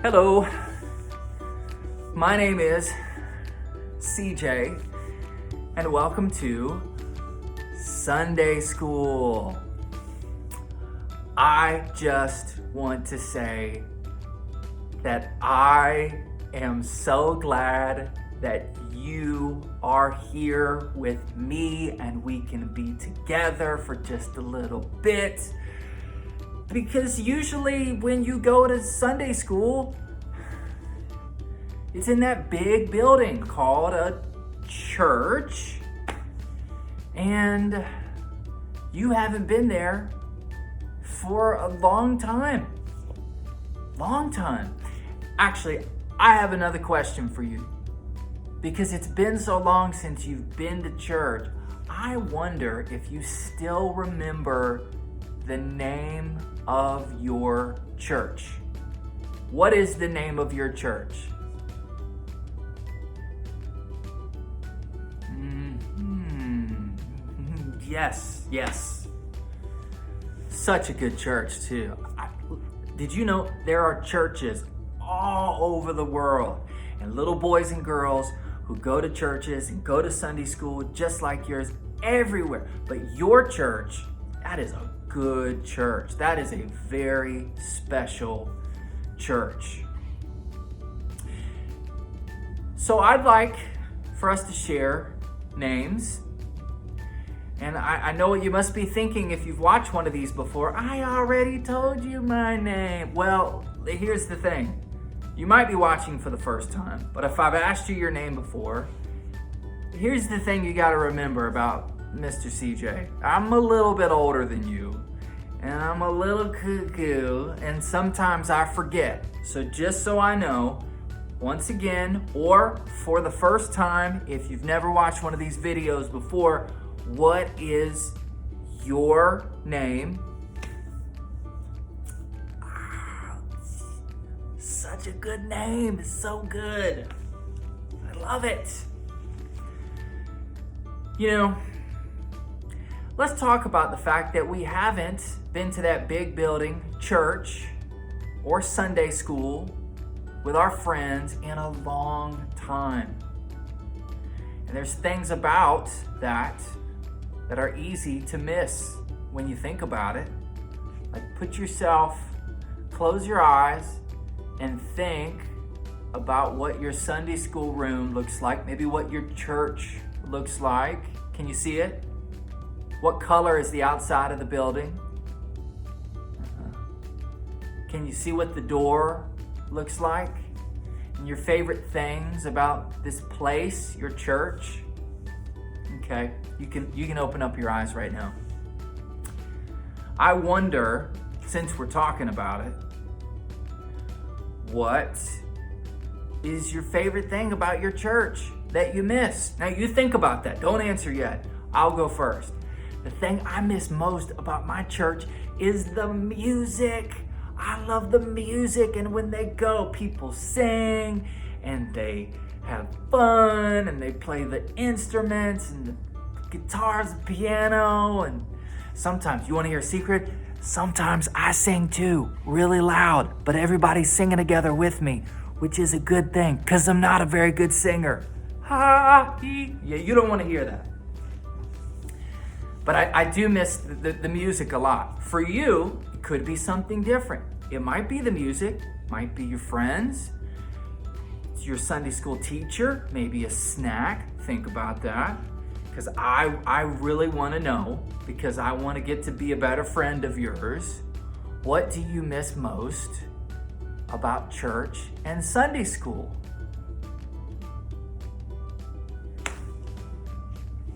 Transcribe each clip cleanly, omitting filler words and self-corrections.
Hello, my name is CJ, and welcome to Sunday School. I just want to say that I am so glad that you are here with me and we can be together for just a little bit. Because usually when you go to Sunday school, it's in that big building called a church, and you haven't been there for a long time. Actually, I have another question for you. Because it's been so long since you've been to church, I wonder if you still remember the name of your church. What is the name of your church? Yes. Such a good church too. Did you know there are churches all over the world, and little boys and girls who go to churches and go to Sunday school just like yours everywhere. But your church, that is a good church. That is a very special church. So I'd like for us to share names. And I know what you must be thinking if you've watched one of these before. I already told you my name. Well, here's the thing. You might be watching for the first time, but if I've asked you your name before, here's the thing you got to remember about Mr. CJ. I'm a little bit older than you, and I'm a little cuckoo, and sometimes I forget. So just so I know, once again, or for the first time, if you've never watched one of these videos before, what is your name? Such a good name. It's so good. I love it. You know, let's talk about the fact that we haven't been to that big building, church, or Sunday school with our friends in a long time. And there's things about that are easy to miss when you think about it. Like close your eyes and think about what your Sunday school room looks like, maybe what your church looks like. Can you see it? What color is the outside of the building? Can you see what the door looks like? And your favorite things about this place, your church? Okay, you can open up your eyes right now. I wonder, since we're talking about it, what is your favorite thing about your church that you miss? Now you think about that. Don't answer yet. I'll go first. The thing I miss most about my church is the music. I love the music, and when they go, people sing and they have fun and they play the instruments and the guitars, the piano, and sometimes, you want to hear a secret? Sometimes I sing too, really loud, but everybody's singing together with me, which is a good thing because I'm not a very good singer. Yeah, you don't want to hear that. But I do miss the music a lot. For you, it could be something different. It might be the music, might be your friends, it's your Sunday school teacher, maybe a snack. Think about that. Because I really want to know, because I want to get to be a better friend of yours. What do you miss most about church and Sunday school?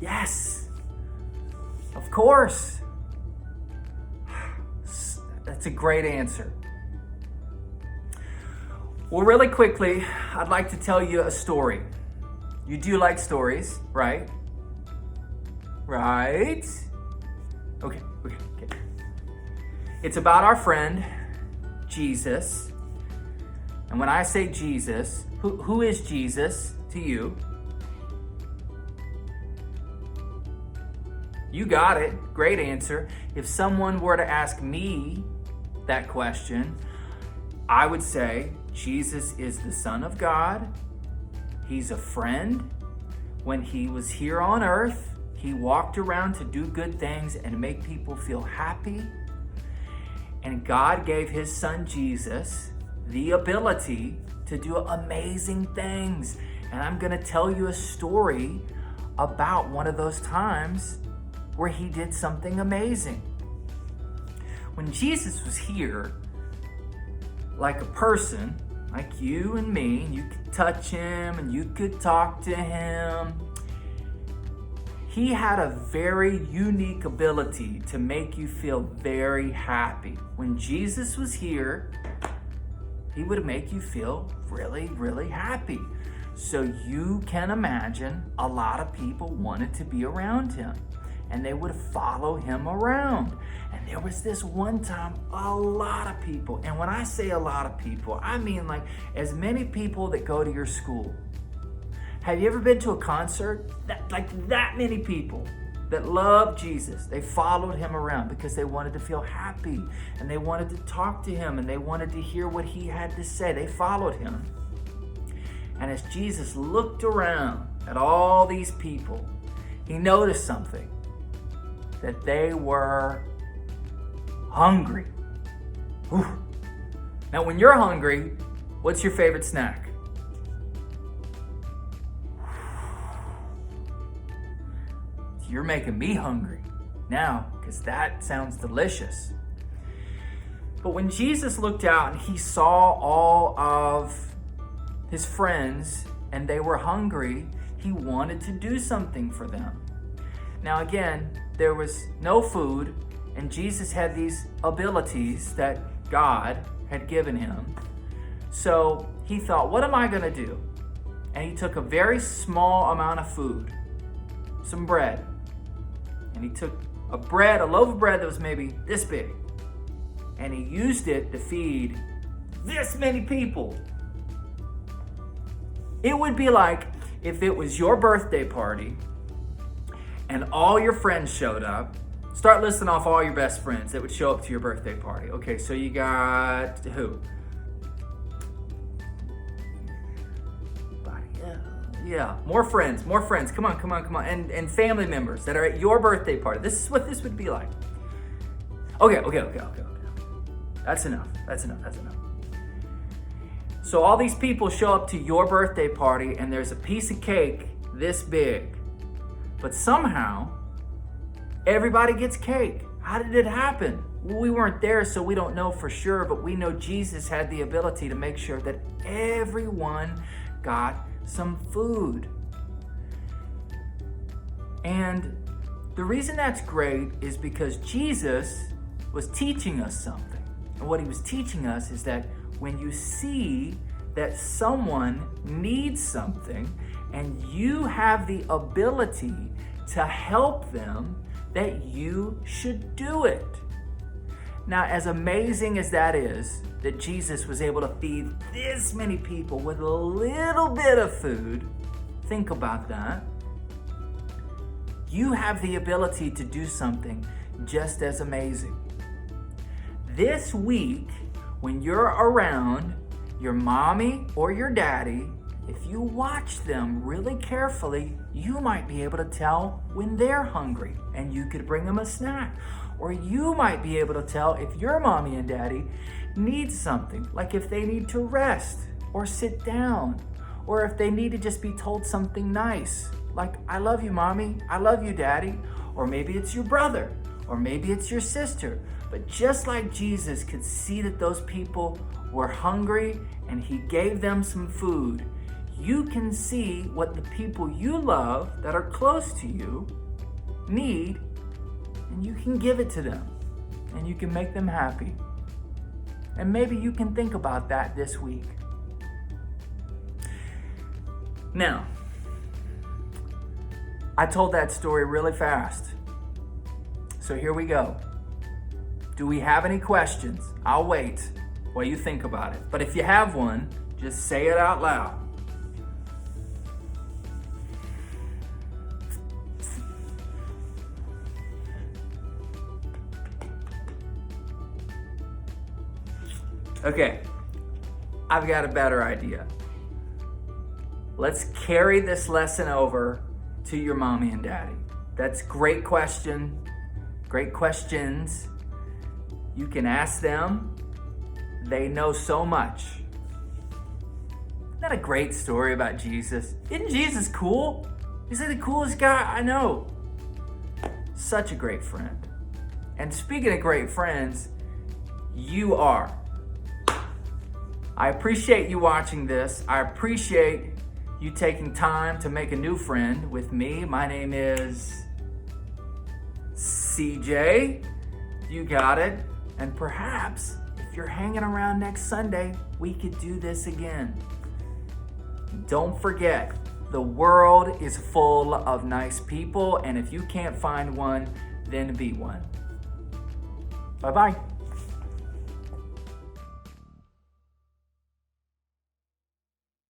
Yes, of course. That's a great answer. Well, really quickly, I'd like to tell you a story. You do like stories, right? Right? Okay. It's about our friend, Jesus. And when I say Jesus, who is Jesus to you? You got it. Great answer. If someone were to ask me that question, I would say Jesus is the Son of God. He's a friend. When he was here on earth, he walked around to do good things and make people feel happy. And God gave his son Jesus the ability to do amazing things. And I'm going to tell you a story about one of those times where he did something amazing. When Jesus was here, like a person, like you and me, and you could touch him and you could talk to him, he had a very unique ability to make you feel very happy. When Jesus was here, he would make you feel really, really happy. So you can imagine a lot of people wanted to be around him and they would follow him around. And there was this one time, a lot of people, and when I say a lot of people, I mean like as many people that go to your school. Have you ever been to a concert? That many people that loved Jesus. They followed him around because they wanted to feel happy and they wanted to talk to him and they wanted to hear what he had to say. They followed him. And as Jesus looked around at all these people, he noticed something, that they were hungry. Whew. Now, when you're hungry, what's your favorite snack? You're making me hungry now, because that sounds delicious. But when Jesus looked out and he saw all of his friends and they were hungry, he wanted to do something for them. Now again, there was no food, and Jesus had these abilities that God had given him. So he thought, what am I going to do? And he took a very small amount of food, some bread, and he took a loaf of bread that was maybe this big, and he used it to feed this many people. It would be like if it was your birthday party and all your friends showed up. Start listing off all your best friends that would show up to your birthday party. Okay, so you got who? Yeah, more friends. Come on. And family members that are at your birthday party. This is what this would be like. Okay. That's enough. So all these people show up to your birthday party and there's a piece of cake this big. But somehow, everybody gets cake. How did it happen? Well, we weren't there, so we don't know for sure, but we know Jesus had the ability to make sure that everyone got some food. And the reason that's great is because Jesus was teaching us something. And what he was teaching us is that when you see that someone needs something and you have the ability to help them, that you should do it. Now, as amazing as that is, that Jesus was able to feed this many people with a little bit of food, think about that. You have the ability to do something just as amazing. This week, when you're around your mommy or your daddy, if you watch them really carefully, you might be able to tell when they're hungry and you could bring them a snack. Or you might be able to tell if your mommy and daddy need something, like if they need to rest or sit down, or if they need to just be told something nice, like, I love you, mommy, I love you, daddy. Or maybe it's your brother, or maybe it's your sister. But just like Jesus could see that those people were hungry and he gave them some food, you can see what the people you love that are close to you need, and you can give it to them, and you can make them happy. And maybe you can think about that this week. Now, I told that story really fast. So here we go. Do we have any questions? I'll wait while you think about it. But if you have one, just say it out loud. Okay, I've got a better idea. Let's carry this lesson over to your mommy and daddy. That's great question. Great questions. You can ask them. They know so much. Isn't that a great story about Jesus? Isn't Jesus cool? He's like the coolest guy I know. Such a great friend. And speaking of great friends, you are. I appreciate you watching this. I appreciate you taking time to make a new friend with me. My name is CJ. You got it. And perhaps if you're hanging around next Sunday, we could do this again. Don't forget, the world is full of nice people, and if you can't find one, then be one. Bye-bye.